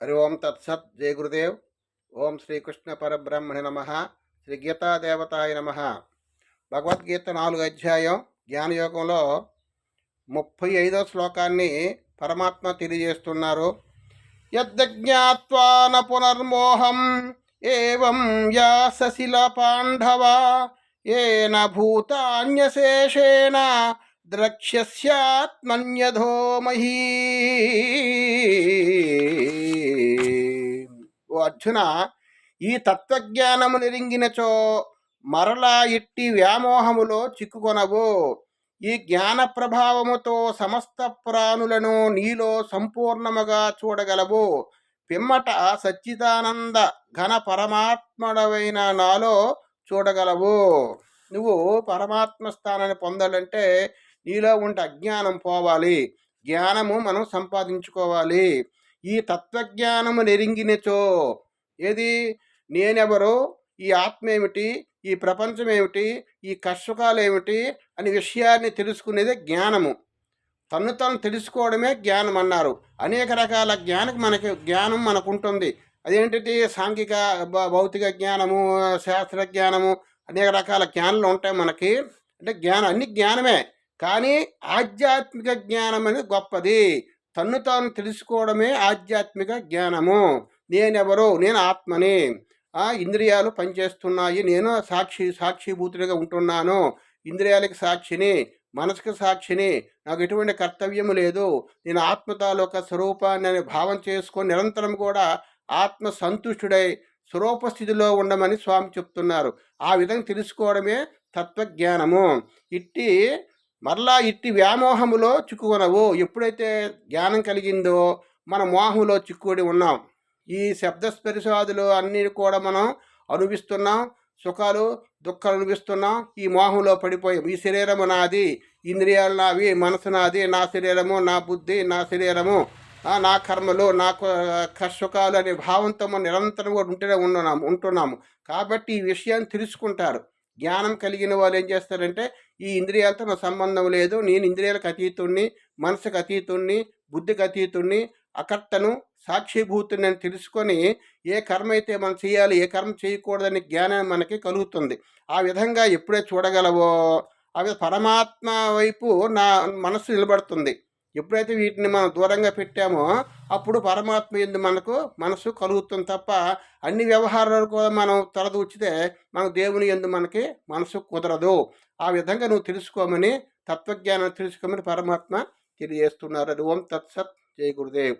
హరి ఓం తత్సత్. జయ గురుదేవ్. ఓం శ్రీకృష్ణ పరబ్రహ్మణి నమ. శ్రీ గీతాదేవతాయ నమ. భగవద్గీత 4వ అధ్యాయం జ్ఞానయోగంలో 35వ శ్లోకాన్ని పరమాత్మ తెలియజేస్తున్నారు. యజ్ఞాత్వా న పునర్మోహం ఏవం యాసశిల పాండవ ఏన భూతాన్యశేషేణ ద్రక్ష్యస్యాత్మన్యధో మహీ. ఓ అర్జున, ఈ తత్వజ్ఞానము నెరింగినచో మరలా ఇట్టి వ్యామోహములో చిక్కుకొనవు. ఈ జ్ఞాన ప్రభావముతో సమస్త ప్రాణులను నీలో సంపూర్ణముగా చూడగలవు. పిమ్మట సచ్చిదానంద ఘన పరమాత్మడవైన నాలో చూడగలవు. నువ్వు పరమాత్మ స్థానాన్ని పొందాలంటే నీలో ఉంటే అజ్ఞానం పోవాలి, జ్ఞానము మనం సంపాదించుకోవాలి. ఈ తత్వజ్ఞానము నెరింగినచో, ఏది నేనెవరో, ఈ ఆత్మ ఏమిటి, ఈ ప్రపంచం ఏమిటి, ఈ కష్టకాలు ఏమిటి అనే విషయాన్ని తెలుసుకునేదే జ్ఞానము. తను తను తెలుసుకోవడమే జ్ఞానం అన్నారు. అనేక రకాల జ్ఞానం మనకు ఉంటుంది. అదేంటిది? సాంఘిక భౌతిక జ్ఞానము, శాస్త్ర జ్ఞానము, అనేక రకాల జ్ఞానాలు ఉంటాయి మనకి. అంటే జ్ఞానం అన్ని జ్ఞానమే, కానీ ఆధ్యాత్మిక జ్ఞానం అనేది గొప్పది. తన్ను తాను తెలుసుకోవడమే ఆధ్యాత్మిక జ్ఞానము. నేనెవరో, నేను ఆత్మని, ఇంద్రియాలు పనిచేస్తున్నాయి, నేను సాక్షిభూతుడిగా ఉంటున్నాను, ఇంద్రియాలకి సాక్షిని, మనసుకు సాక్షిని, నాకు ఎటువంటి కర్తవ్యము లేదు, నేను ఆత్మ తాలూకా స్వరూపాన్ని అనే భావం చేసుకొని నిరంతరం కూడా ఆత్మ సంతుష్టుడై స్వరూపస్థితిలో ఉండమని స్వామి చెప్తున్నారు. ఆ విధంగా తెలుసుకోవడమే తత్వజ్ఞానము. మరలా ఇట్టి వ్యామోహములో చిక్కుకొనవు. ఎప్పుడైతే జ్ఞానం కలిగిందో మన మోహంలో చిక్కుబడి ఉన్నాం. ఈ శబ్దస్పర్శాదులు అన్నీ కూడా మనం అనుభవిస్తున్నాం, సుఖాలు దుఃఖాలు అనుభవిస్తున్నాం. ఈ మోహంలో పడిపోయాం. ఈ శరీరము నాది, ఇంద్రియాలు నావి, మనసు నాది, నా శరీరము, నా బుద్ధి, నా శరీరము, నా కర్మలు, నా సుఖాలు అనే భావంతో మనం నిరంతరం కూడా ఉంటున్నాము. కాబట్టి ఈ విషయాన్ని తెలుసుకుంటారు. జ్ఞానం కలిగిన వాళ్ళు ఏం చేస్తారంటే, ఈ ఇంద్రియాలతో నా సంబంధం లేదు, నేను ఇంద్రియాలకు అతీతుణ్ణి, మనసుకు అతీతుణ్ణి, బుద్ధికి అతీతుణ్ణి, అకర్తను, సాక్షిభూతుని అని తెలుసుకొని ఏ కర్మ అయితే మనం చేయాలి, ఏ కర్మ చేయకూడదని జ్ఞానం మనకి కలుగుతుంది. ఆ విధంగా ఎప్పుడే చూడగలవో అవి పరమాత్మ వైపు నా మనస్సు నిలబడుతుంది. ఎప్పుడైతే వీటిని మనం దూరంగా పెట్టామో అప్పుడు పరమాత్మ ఎందు మనకు మనసు కలుగుతుంది తప్ప అన్ని వ్యవహారాలు కూడా మనం తలదూచితే మనకు దేవుని ఎందు మనకి మనసు కుదరదు. ఆ విధంగా నువ్వు తెలుసుకోమని, తత్వజ్ఞానం తెలుసుకోమని పరమాత్మ తెలియజేస్తున్నారు. అది ఓం తత్సత్. జై గురుదేవ్.